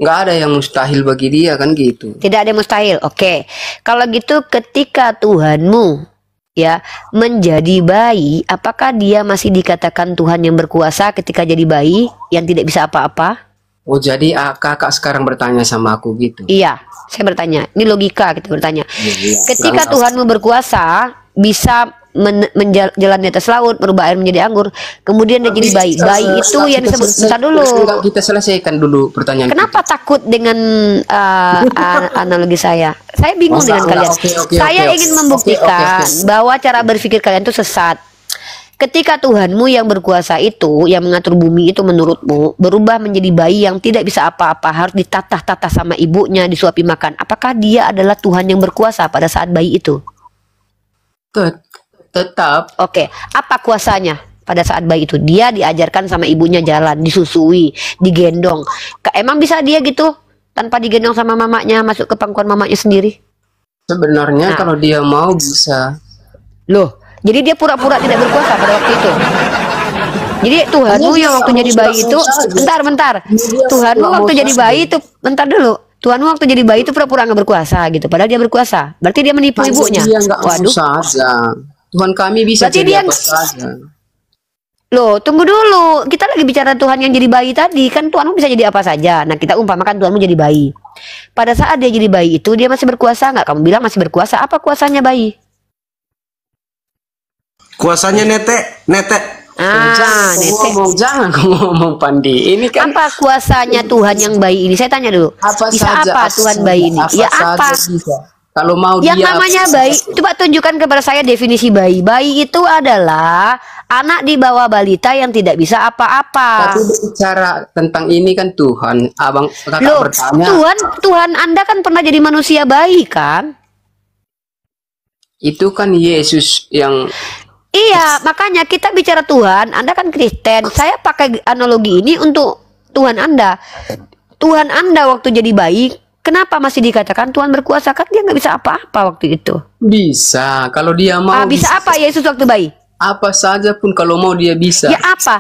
nggak ada yang mustahil bagi dia kan gitu. Tidak ada yang mustahil. Oke. Kalau gitu ketika Tuhanmu ya menjadi bayi, apakah dia masih dikatakan Tuhan yang berkuasa ketika jadi bayi yang tidak bisa apa-apa? Oh jadi kakak sekarang bertanya sama aku gitu. Iya, saya bertanya. Ini logika kita bertanya. Iya, Ketika Tuhanmu berkuasa bisa menjalan di atas laut, merubah air menjadi anggur, kemudian dia jadi bayi. Bayi itu yang disebut, bentar dulu. Kita selesaikan dulu pertanyaan. Kenapa takut dengan analogi saya? Saya bingung dengan kalian. Saya ingin membuktikan bahwa cara berpikir kalian itu sesat. Ketika Tuhanmu yang berkuasa itu, yang mengatur bumi itu menurutmu berubah menjadi bayi yang tidak bisa apa-apa, harus ditatah-tatah sama ibunya, disuapi makan. Apakah dia adalah Tuhan yang berkuasa pada saat bayi itu? Tetap. Oke, apa kuasanya pada saat bayi itu? Dia diajarkan sama ibunya jalan, disusui, digendong. Emang bisa dia gitu tanpa digendong sama mamanya masuk ke pangkuan mamanya sendiri? Sebenarnya kalau dia mau bisa. Loh, jadi dia pura-pura tidak berkuasa pada waktu itu. Jadi Tuhanmu yang waktu jadi bayi itu, bentar. Tuhanmu waktu jadi bayi itu, bentar dulu. Tuhanmu waktu jadi bayi itu pura-pura nggak berkuasa gitu, padahal dia berkuasa. Berarti dia menipu ibunya. Waduh. Tuhan kami bisa berarti jadi apa saja. Loh, tunggu dulu. Kita lagi bicara Tuhan yang jadi bayi tadi. Kan Tuhanmu bisa jadi apa saja. Nah, kita umpamakan Tuhanmu jadi bayi. Pada saat dia jadi bayi itu, dia masih berkuasa nggak? Kamu bilang masih berkuasa. Apa kuasanya bayi? Kuasanya netek. Jangan ngomong Pandi. Ini kan apa kuasanya Tuhan yang bayi ini? Saya tanya dulu. Bisa apa Tuhan bayi ini? Ya apa? Kalau mau yang namanya bayi, coba tunjukkan kepada saya definisi bayi. Bayi itu adalah anak di bawah balita yang tidak bisa apa-apa. Tapi bicara tentang ini kan Tuhan, abang kakak bertanya. Tuhan Anda kan pernah jadi manusia bayi kan? Itu kan Yesus yang. Iya, makanya kita bicara Tuhan. Anda kan Kristen. Saya pakai analogi ini untuk Tuhan Anda. Tuhan Anda waktu jadi bayi, kenapa masih dikatakan Tuhan berkuasa? Kan dia nggak bisa apa-apa waktu itu. Bisa, kalau dia mau. Bisa apa Yesus waktu bayi? Apa saja pun kalau mau dia bisa. Ya apa?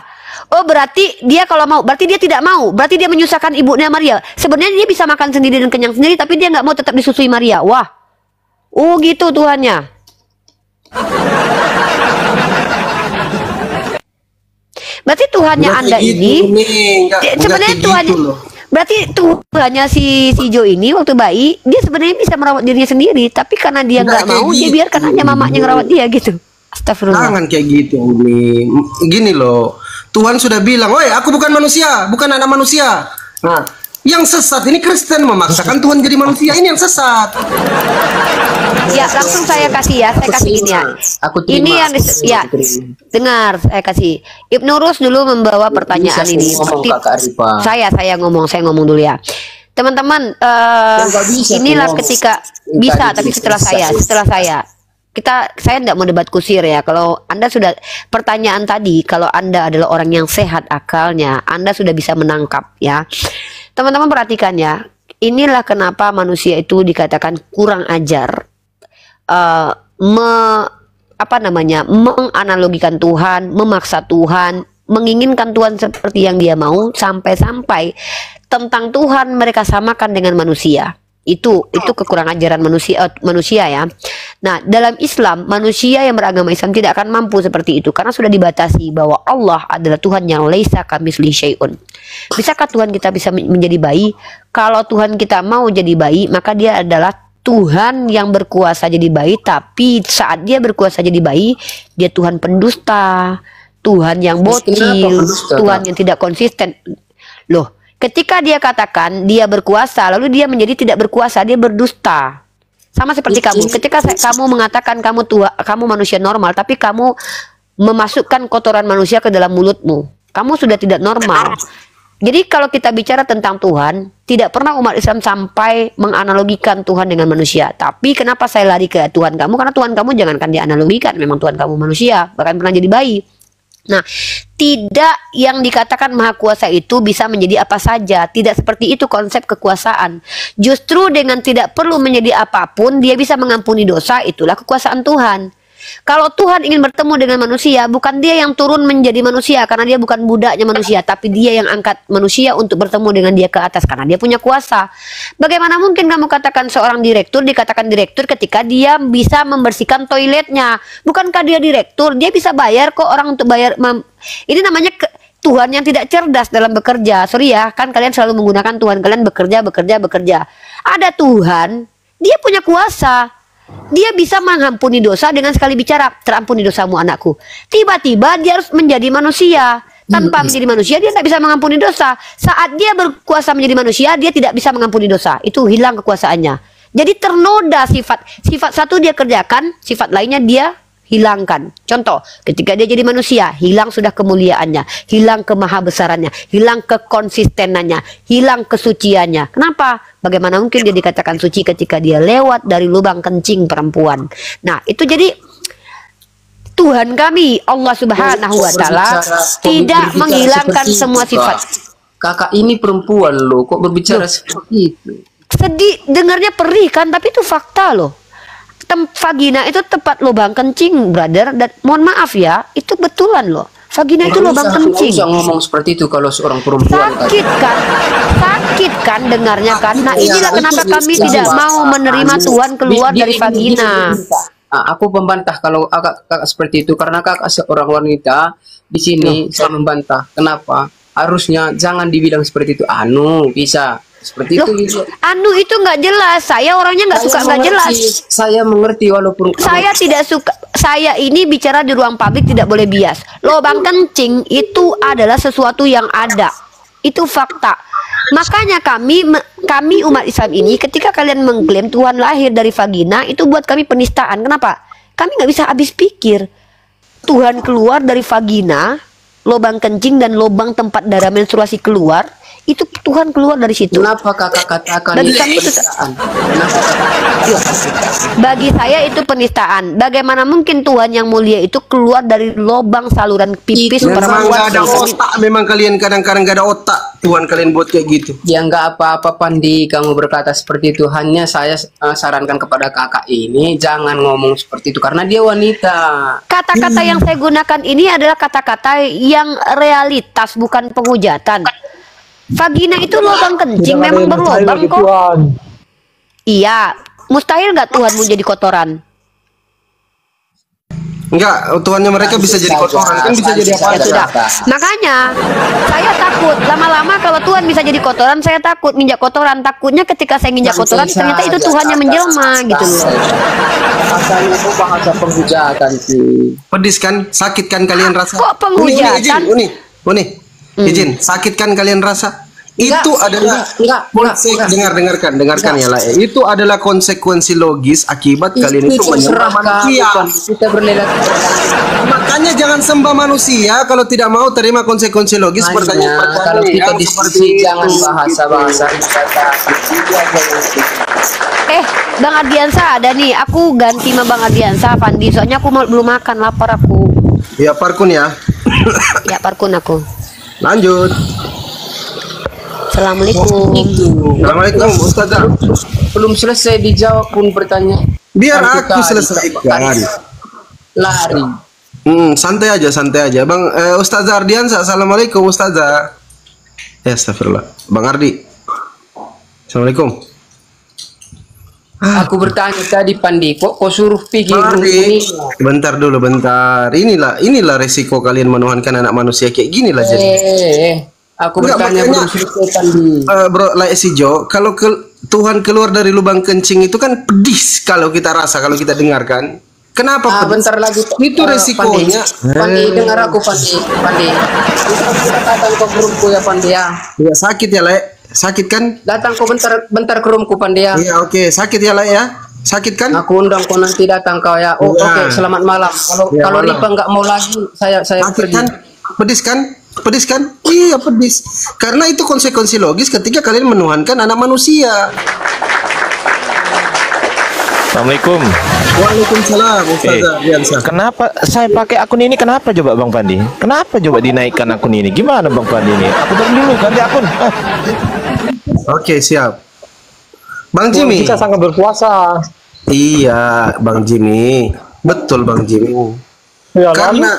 Oh berarti dia kalau mau, berarti dia tidak mau. Berarti dia menyusahkan ibunya Maria. Sebenarnya dia bisa makan sendiri dan kenyang sendiri, tapi dia nggak mau tetap disusui Maria. Wah, oh gitu Tuhannya. Berarti Tuhannya Anda ini sebenarnya Tuhannya. Berarti Tuhannya si Jo ini waktu bayi dia sebenarnya bisa merawat dirinya sendiri, tapi karena dia nggak mau, dia biarkan aja mamanya ngerawat dia gitu. Astagfirullah. Jangan kayak gitu nih. Gini loh, Tuhan sudah bilang, "Woi, aku bukan manusia, bukan anak manusia." Nah, yang sesat ini Kristen memaksakan Tuhan jadi manusia, ini yang sesat. Ya, langsung saya kasih ya, saya kasih gini ya. Ini yang ya, dengar saya kasih. Ibnu Rus dulu membawa pertanyaan ini. Saya ngomong dulu ya. Teman-teman, inilah ketika bisa, tapi setelah saya. Saya tidak mau debat kusir ya. Kalau Anda sudah pertanyaan tadi, kalau Anda adalah orang yang sehat akalnya, Anda sudah bisa menangkap ya. Teman-teman perhatikan ya. Inilah kenapa manusia itu dikatakan kurang ajar. Menganalogikan Tuhan, memaksa Tuhan, menginginkan Tuhan seperti yang dia mau, sampai-sampai tentang Tuhan mereka samakan dengan manusia. Itu kekurangan ajaran manusia ya. Nah, dalam Islam, manusia yang beragama Islam tidak akan mampu seperti itu karena sudah dibatasi bahwa Allah adalah Tuhan yang laisa kamitslihi syai'un. Bisakah Tuhan kita bisa menjadi bayi? Kalau Tuhan kita mau jadi bayi, maka dia adalah Tuhan yang berkuasa jadi bayi, tapi saat dia berkuasa jadi bayi, dia Tuhan pendusta, Tuhan yang bocil, Tuhan yang tidak konsisten. Loh, ketika dia katakan dia berkuasa, lalu dia menjadi tidak berkuasa, dia berdusta. Sama seperti kamu. Ketika kamu mengatakan kamu manusia normal, tapi kamu memasukkan kotoran manusia ke dalam mulutmu, kamu sudah tidak normal. Jadi kalau kita bicara tentang Tuhan, tidak pernah umat Islam sampai menganalogikan Tuhan dengan manusia. Tapi kenapa saya lari ke Tuhan kamu? Karena Tuhan kamu jangankan dianalogikan, memang Tuhan kamu manusia, bahkan pernah jadi bayi. Nah, tidak yang dikatakan maha kuasa itu bisa menjadi apa saja. Tidak seperti itu konsep kekuasaan. Justru dengan tidak perlu menjadi apapun, dia bisa mengampuni dosa, itulah kekuasaan Tuhan. Kalau Tuhan ingin bertemu dengan manusia, bukan dia yang turun menjadi manusia karena dia bukan budaknya manusia, tapi dia yang angkat manusia untuk bertemu dengan dia ke atas karena dia punya kuasa. Bagaimana mungkin kamu katakan seorang direktur dikatakan direktur ketika dia bisa membersihkan toiletnya? Bukankah dia direktur? Dia bisa bayar kok orang untuk bayar. Ini namanya Tuhan yang tidak cerdas dalam bekerja. Sorry ya, kan kalian selalu menggunakan Tuhan kalian bekerja. Ada Tuhan, dia punya kuasa. Dia bisa mengampuni dosa dengan sekali bicara, terampuni dosamu anakku. Tiba-tiba dia harus menjadi manusia. Tanpa menjadi manusia, dia tidak bisa mengampuni dosa. Saat dia berkuasa menjadi manusia, dia tidak bisa mengampuni dosa. Itu hilang kekuasaannya. Jadi ternoda sifat satu dia kerjakan, sifat lainnya dia hilangkan. Contoh, ketika dia jadi manusia, hilang sudah kemuliaannya, hilang kemahabesarannya, hilang kekonsistenannya, hilang kesuciannya. Kenapa? Bagaimana mungkin dia dikatakan suci ketika dia lewat dari lubang kencing perempuan? Nah, itu jadi Tuhan kami, Allah Subhanahu wa Ta'ala, tidak menghilangkan semua sifat. Kakak ini perempuan loh, kok berbicara seperti itu? Sedih, dengarnya perih kan, tapi itu fakta loh. Vagina itu tempat lubang kencing, brother. Dan mohon maaf ya, itu betulan loh. Vagina itu lubang kencing. Bisa ngomong seperti itu kalau seorang perempuan. Sakit kan dengarnya kan. Nah inilah kenapa kami tidak mau menerima Tuhan keluar dari vagina. Aku membantah kalau kakak seperti itu karena kakak seorang wanita di sini saya membantah. Kenapa? Harusnya jangan dibilang seperti itu. Bisa. Seperti loh, itu. Itu nggak jelas. Saya orangnya nggak suka nggak jelas. Saya mengerti walaupun saya tidak suka. Saya ini bicara di ruang publik tidak boleh bias. Lubang kencing itu adalah sesuatu yang ada. Itu fakta. Makanya kami umat Islam ini ketika kalian mengklaim Tuhan lahir dari vagina itu buat kami penistaan. Kenapa? Kami nggak bisa habis pikir. Tuhan keluar dari vagina, lubang kencing dan lubang tempat darah menstruasi keluar. Itu Tuhan keluar dari situ. Kenapa kakak katakan bagi kami itu bagi saya itu penistaan. Bagaimana mungkin Tuhan yang mulia itu keluar dari lubang saluran pipis perempuan? Memang gak ada otak. Memang kalian kadang-kadang gak ada otak. Tuhan kalian buat kayak gitu. Ya nggak apa-apa Pandi kamu berkata seperti itu. Hanya saya sarankan kepada kakak ini jangan ngomong seperti itu karena dia wanita. Kata-kata yang saya gunakan ini adalah kata-kata yang realitas, bukan penghujatan. Vagina itu lubang kencing memang berlubang kok. Iya, mustahil nggak Tuhan mau jadi kotoran? Enggak, Tuhannya mereka bisa jadi kotoran kan bisa jadi apa aja. Makanya saya takut lama-lama kalau Tuhan bisa jadi kotoran, saya takut nginjak kotoran. Takutnya ketika saya nginjak kotoran ternyata itu Tuhannya menjelma gitu loh. Bahasanya itu bahasa penghujatan sih. Pedis kan? Sakit kan kalian rasa? Kok penghujatan? Uni. Izin, sakit kan kalian rasa? Itu adalah dengarkan ya lah. Itu adalah konsekuensi logis akibat kalian itu menyembah manusia. Kita bernilai. Makanya jangan sembah manusia kalau tidak mau terima konsekuensi logis. Pertanyaan kalau kita diskusi jangan bahasa-bahasa. Bang Ardiansa ada nih. Aku ganti sama Bang Ardiansa, Pandi. Soalnya aku belum makan, lapar aku. Ya parkun ya. Ya parkun aku. Lanjut. Assalamualaikum. Assalamualaikum Ustazah. Belum selesai dijawab pun pertanyaan. Biar aku selesaikan. Lari. Santai aja Bang Ustazah Ardiansa. Assalamualaikum Ustazah. Astagfirullah. Bang Ardi. Assalamualaikum. Aku bertanya tadi Pandi, kok suruh pikir ini? Bentar. Inilah resiko kalian menuhankan anak manusia kayak gini lah jadi. Aku bertanya belum selesai Pandi. Bro, like si Jo, kalau Tuhan keluar dari lubang kencing itu kan pedis kalau kita rasa, kalau kita dengarkan. Kenapa? Bentar lagi. Itu resikonya. Pandi, dengar aku Pandi. Kita datang ke rumahku ya Pandi ya. Ya sakit ya Le. Sakit kan? Datang kau bentar ke rumahku Pandi ya. Iya oke. Sakit ya Le ya. Sakit kan? Aku undang kau nanti datang kau ya. Oke, selamat malam. Kalau Lipa nggak mau lagi, saya pergi. Kan? Pedis kan? Iya pedis. Karena itu konsekuensi logis ketika kalian menuhankan anak manusia. Assalamualaikum. Waalaikumsalam Ustazah. Kenapa saya pakai akun ini? Kenapa coba Bang Pandi? Kenapa coba dinaikkan akun ini? Gimana Bang Pandi ini? Aku dulu ganti akun. Oke, siap. Bang Jimmy. Kita sangat berpuasa. Iya, Bang Jimmy. Betul Bang Jimmy. Ya, Karena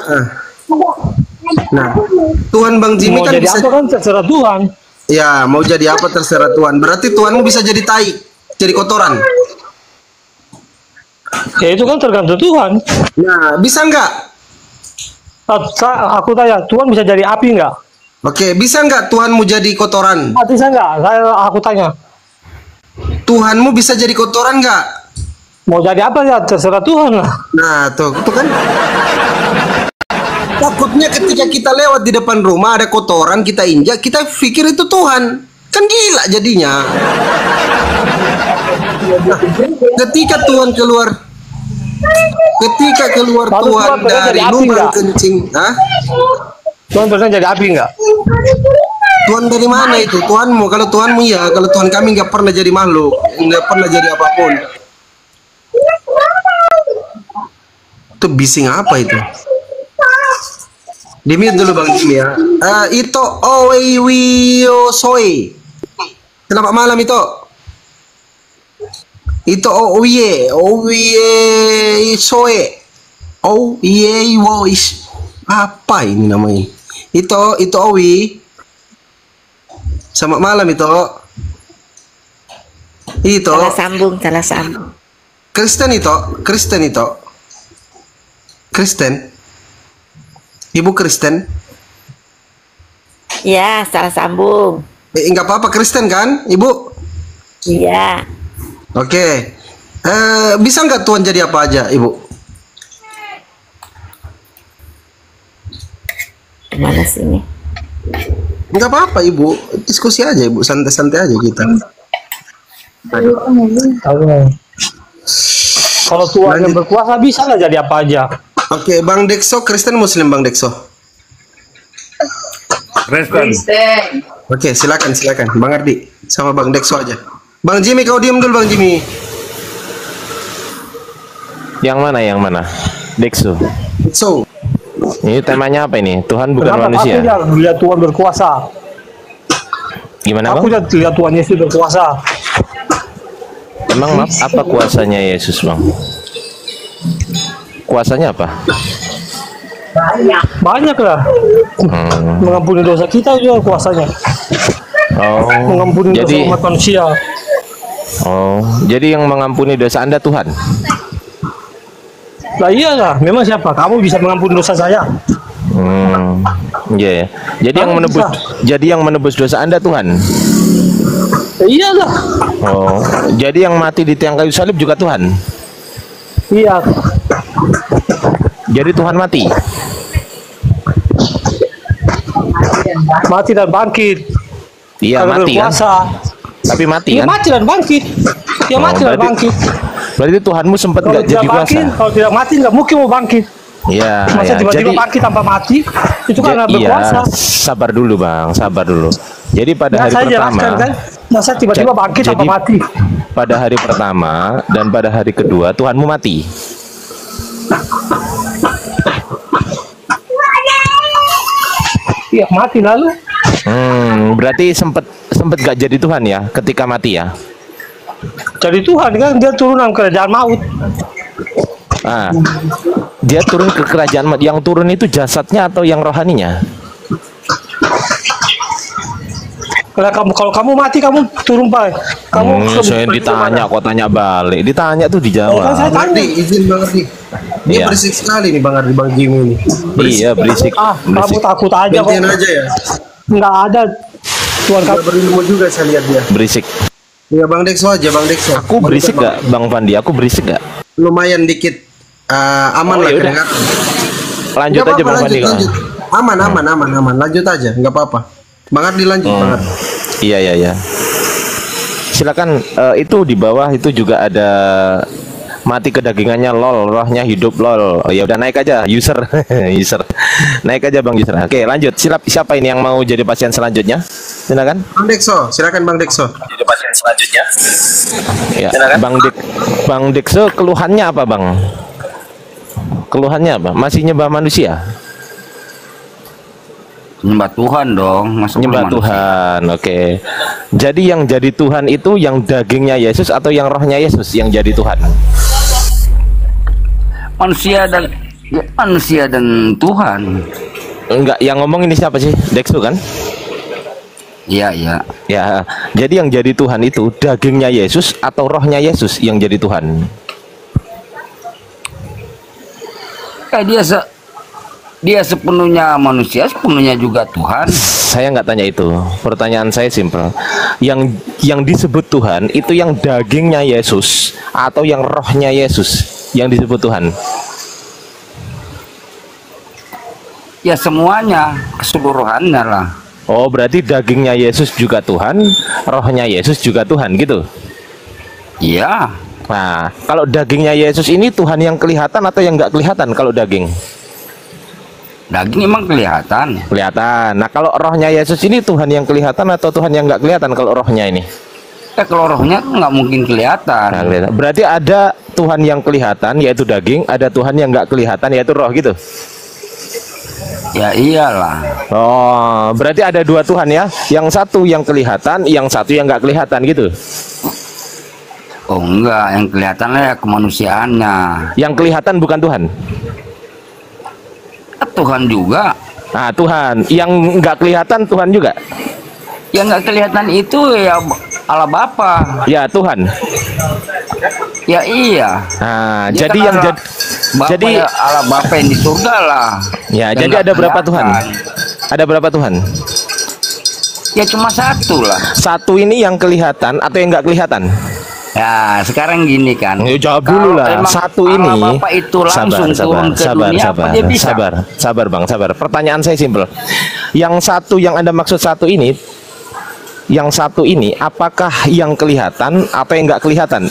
nah, Tuhan Bang Jimmy mau kan jadi bisa apa kan terserah Tuhan. ya, mau jadi apa terserah Tuhan. Berarti Tuhanmu bisa jadi tai, jadi kotoran. Ya itu kan tergantung Tuhan. Nah, bisa nggak? Aku tanya, Tuhan bisa jadi api nggak? Oke, bisa nggak Tuhanmu jadi kotoran? Bisa nggak? Aku tanya. Tuhanmu bisa jadi kotoran nggak? Mau jadi apa ya terserah Tuhan lah. Nah, tuh kan. Takutnya ketika kita lewat di depan rumah ada kotoran kita injak, kita pikir itu Tuhan. Kan gila jadinya. Nah, ketika Tuhan keluar Lalu Tuhan Tuhan pernah dari jadi api lubang nggak? kencing, hah? Tuhan pernah jadi api nggak? Tuhan dari mana itu? Tuhanmu, kalau Tuhanmu ya, kalau Tuhan kami nggak pernah jadi makhluk, nggak pernah jadi apapun. Itu bising apa itu? Dimute dulu Bang Jimmy ya. Ito Owewiyo Soe. Selamat malam Ito. Ito Owiye Soe. Owiye Wois. Apa ini namanya? Ito Owi. Selamat malam Ito. Salah sambung. Kristen Ibu Kristen? Ya, salah sambung. Enggak apa-apa Kristen kan, Ibu? Iya. Oke. Bisa nggak Tuhan jadi apa aja, Ibu? Gimana sih ini? Enggak apa-apa, Ibu. Diskusi aja, Ibu. Santai-santai aja kita. Kalau Tuhan yang berkuasa bisa lah jadi apa aja. Oke, Bang Dekso, Kristen Muslim Bang Dekso. Kristen. Oke, silakan. Bang Ardi sama Bang Dekso aja. Bang Jimmy, kau diam dulu Bang Jimmy. Yang mana? Dekso. So, Ini temanya apa ini? Tuhan bukan Kenapa? manusia. Aku lihat Tuhan berkuasa. Gimana Aku Bang? lihat Tuhan Yesus berkuasa. Emang maaf, apa kuasanya Yesus Bang? Kuasanya apa? Banyak lah. Mengampuni dosa kita juga kuasanya. Oh, Mengampuni dosa jadi umat manusia. jadi yang mengampuni dosa Anda Tuhan. Lah iyalah, memang siapa? Kamu bisa mengampuni dosa saya. Iya. Jadi yang Kamu menebus bisa. jadi yang menebus dosa Anda Tuhan. Iyalah. Oh, jadi yang mati di tiang kayu salib juga Tuhan. Iya. Jadi Tuhan mati. Mati dan bangkit. Iya Karena mati kan. berkuasa. Tapi mati Iya kan. mati dan bangkit. Dia mati dan berarti- bangkit. Berarti Tuhanmu sempat Kalau nggak jadi tidak kuasa. bangkit, kalau tidak mati nggak mungkin mau bangkit. Iya. Masa Ya. tiba-tiba Jadi bangkit tanpa mati? Itu karena berkuasa. sabar dulu Bang, sabar dulu. Jadi pada Nah, hari saya pertama, jelaskan kan. Masa tiba-tiba bangkit tanpa jadi- mati? pada hari pertama dan pada hari kedua Tuhanmu mati. Iya mati lalu. Berarti sempat gak jadi Tuhan ya ketika mati ya. Jadi Tuhan kan dia turunan kerajaan maut. Ah, dia turun ke kerajaan maut. Yang turun itu jasadnya atau yang rohaninya? Kalau kamu mati kamu turun pak. Kamu Saya ditanya kok tanya balik. Ditanya tuh dijawab. Kan saya Bang tanya. Ardi, izin Bang Ardi. Dia Iya. berisik sekali nih Bang Ardi, Bang Jimmy ini. Iya berisik. Kamu Berisik. takut aja kok. Gantian aja ya. Nggak ada. Tuhan Dia kamu. berilmu juga saya lihat dia. Berisik. Ya Bang Dekso aja, Bang Dekso. Aku berisik gak Bang Pandi? Aku berisik gak? Lumayan dikit aman Oh, lah yaudah. kedengaran. Lanjut Nggak aja apa-apa, Bang Pandi. lanjut. Aman. Lanjut aja, nggak apa-apa. Bang Ardi lanjut, Bang Ardi. Iya. Silakan, itu di bawah itu juga ada mati kedagingannya lol, rohnya hidup lol. Oh, ya udah naik aja user. User. Naik aja Bang user. Oke, lanjut. Siapa ini yang mau jadi pasien selanjutnya? Silakan. Bang Dekso, silakan Bang Dekso. Jadi pasien selanjutnya. Ya, Bang Dekso keluhannya apa, Bang? Keluhannya apa? Masih nyembah manusia? Nyembah Tuhan dong, masa Nyembah manusia? Tuhan. Oke. Jadi yang jadi Tuhan itu yang dagingnya Yesus atau yang rohnya Yesus yang jadi Tuhan? manusia dan Tuhan. Enggak, yang ngomong ini siapa sih? Dexu kan? Iya, iya. Ya, jadi yang jadi Tuhan itu dagingnya Yesus atau rohnya Yesus yang jadi Tuhan? Dia sepenuhnya manusia, sepenuhnya juga Tuhan. Saya nggak tanya itu. Pertanyaan saya simpel. Yang disebut Tuhan itu yang dagingnya Yesus atau yang rohnya Yesus yang disebut Tuhan? Ya semuanya, keseluruhannya lah. Oh, berarti dagingnya Yesus juga Tuhan, rohnya Yesus juga Tuhan gitu? Iya. Nah, kalau dagingnya Yesus ini Tuhan yang kelihatan atau yang nggak kelihatan kalau daging? Daging emang kelihatan. Kelihatan. Nah, kalau rohnya Yesus ini Tuhan yang kelihatan atau Tuhan yang nggak kelihatan kalau rohnya ini? Ya kalau rohnya nggak mungkin kelihatan. Nah, kelihatan. Berarti ada Tuhan yang kelihatan yaitu daging, ada Tuhan yang nggak kelihatan yaitu roh gitu? Ya iyalah. Oh, berarti ada dua Tuhan ya? Yang satu yang kelihatan, yang satu yang nggak kelihatan gitu? Oh enggak, yang kelihatannya ya kemanusiaannya. Yang kelihatan bukan Tuhan? Tuhan juga. Nah, Tuhan. Yang nggak kelihatan Tuhan juga? Yang nggak kelihatan itu ya Allah Bapa. Ya, Tuhan. Ya iya. Nah, Ya, jadi kan yang Bapa ya Allah Bapa yang di surga lah. Ya, Yang jadi nggak ada berapa kelihatan. Tuhan? Ada berapa Tuhan? Ya cuma satu lah. Satu ini yang kelihatan atau yang nggak kelihatan? Ya sekarang gini kan. Ya, jawab dulu Kalau lah. emang Satu Allah ini Bapa itu langsung turun ke dunia, apa dia bisa? sabar Bang, sabar. Pertanyaan saya simpel. Yang satu yang Anda maksud satu ini, yang satu ini apakah yang kelihatan atau yang nggak kelihatan?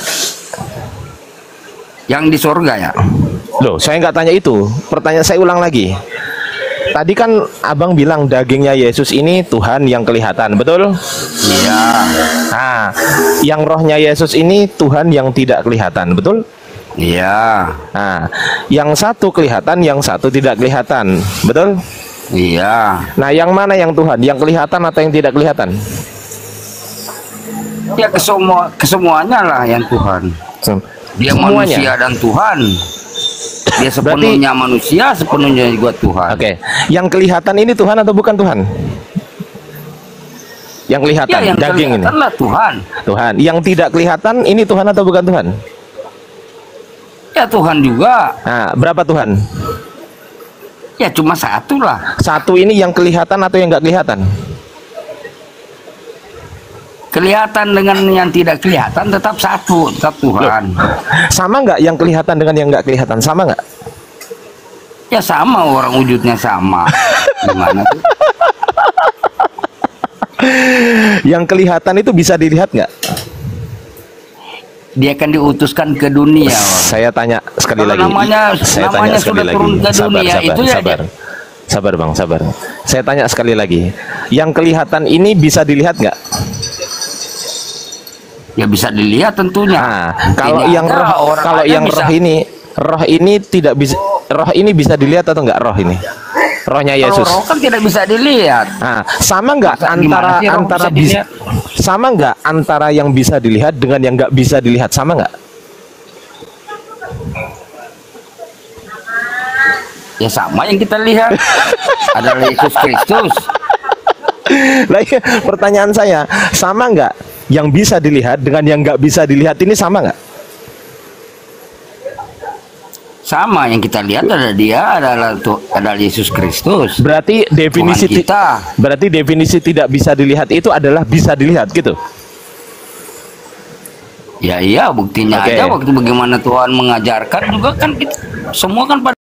Yang di surga ya. Loh, saya nggak tanya itu. Pertanyaan saya ulang lagi. Tadi kan Abang bilang dagingnya Yesus ini Tuhan yang kelihatan, betul? Iya. Nah, yang rohnya Yesus ini Tuhan yang tidak kelihatan, betul? Iya. Nah, yang satu kelihatan, yang satu tidak kelihatan, betul? Iya. Nah, yang mana yang Tuhan? Yang kelihatan atau yang tidak kelihatan? Ya kesemuanya lah yang Tuhan. Dia Semuanya. manusia dan Tuhan. Dia sepenuhnya manusia, sepenuhnya juga Tuhan. Oke, yang kelihatan ini Tuhan atau bukan Tuhan? Yang kelihatan, Ya, yang daging ini. kelihatan lah Tuhan. Tuhan. Yang tidak kelihatan ini Tuhan atau bukan Tuhan? Ya Tuhan juga. Nah, berapa Tuhan? Ya cuma satu lah. Satu ini yang kelihatan atau yang nggak kelihatan? Kelihatan dengan yang tidak kelihatan tetap satu, tetap Tuhan. Sama nggak yang kelihatan dengan yang nggak kelihatan? Sama nggak? Ya sama, orang wujudnya sama. Gimana tuh? Yang kelihatan itu bisa dilihat nggak? Dia akan diutuskan ke dunia. Orang. Saya tanya sekali Kalau lagi. Saya tanya sekali sudah lagi. turun ke dunia, itu ya sabar. Sabar Bang, sabar. Saya tanya sekali lagi. Yang kelihatan ini bisa dilihat nggak? Ya bisa dilihat tentunya. Nah, kalau Ini yang ada roh, orang kalau aja yang bisa. roh ini tidak bisa, roh ini bisa dilihat atau enggak roh ini? Rohnya Kalau Yesus. roh kan tidak bisa dilihat. Nah, sama nggak Masa antara gimana sih roh antara bisa bisa, dilihat? sama nggak antara yang bisa dilihat dengan yang nggak bisa dilihat, sama nggak? Ya sama yang kita lihat. Adalah Yesus Kristus. Lah, iya, pertanyaan saya, sama nggak yang bisa dilihat dengan yang nggak bisa dilihat ini, sama nggak? Sama yang kita lihat adalah Yesus Kristus. Berarti definisi Tuhan kita. berarti definisi tidak bisa dilihat itu adalah bisa dilihat gitu. Ya iya, buktinya Oke. aja waktu bagaimana Tuhan mengajarkan juga kan kita semua kan pada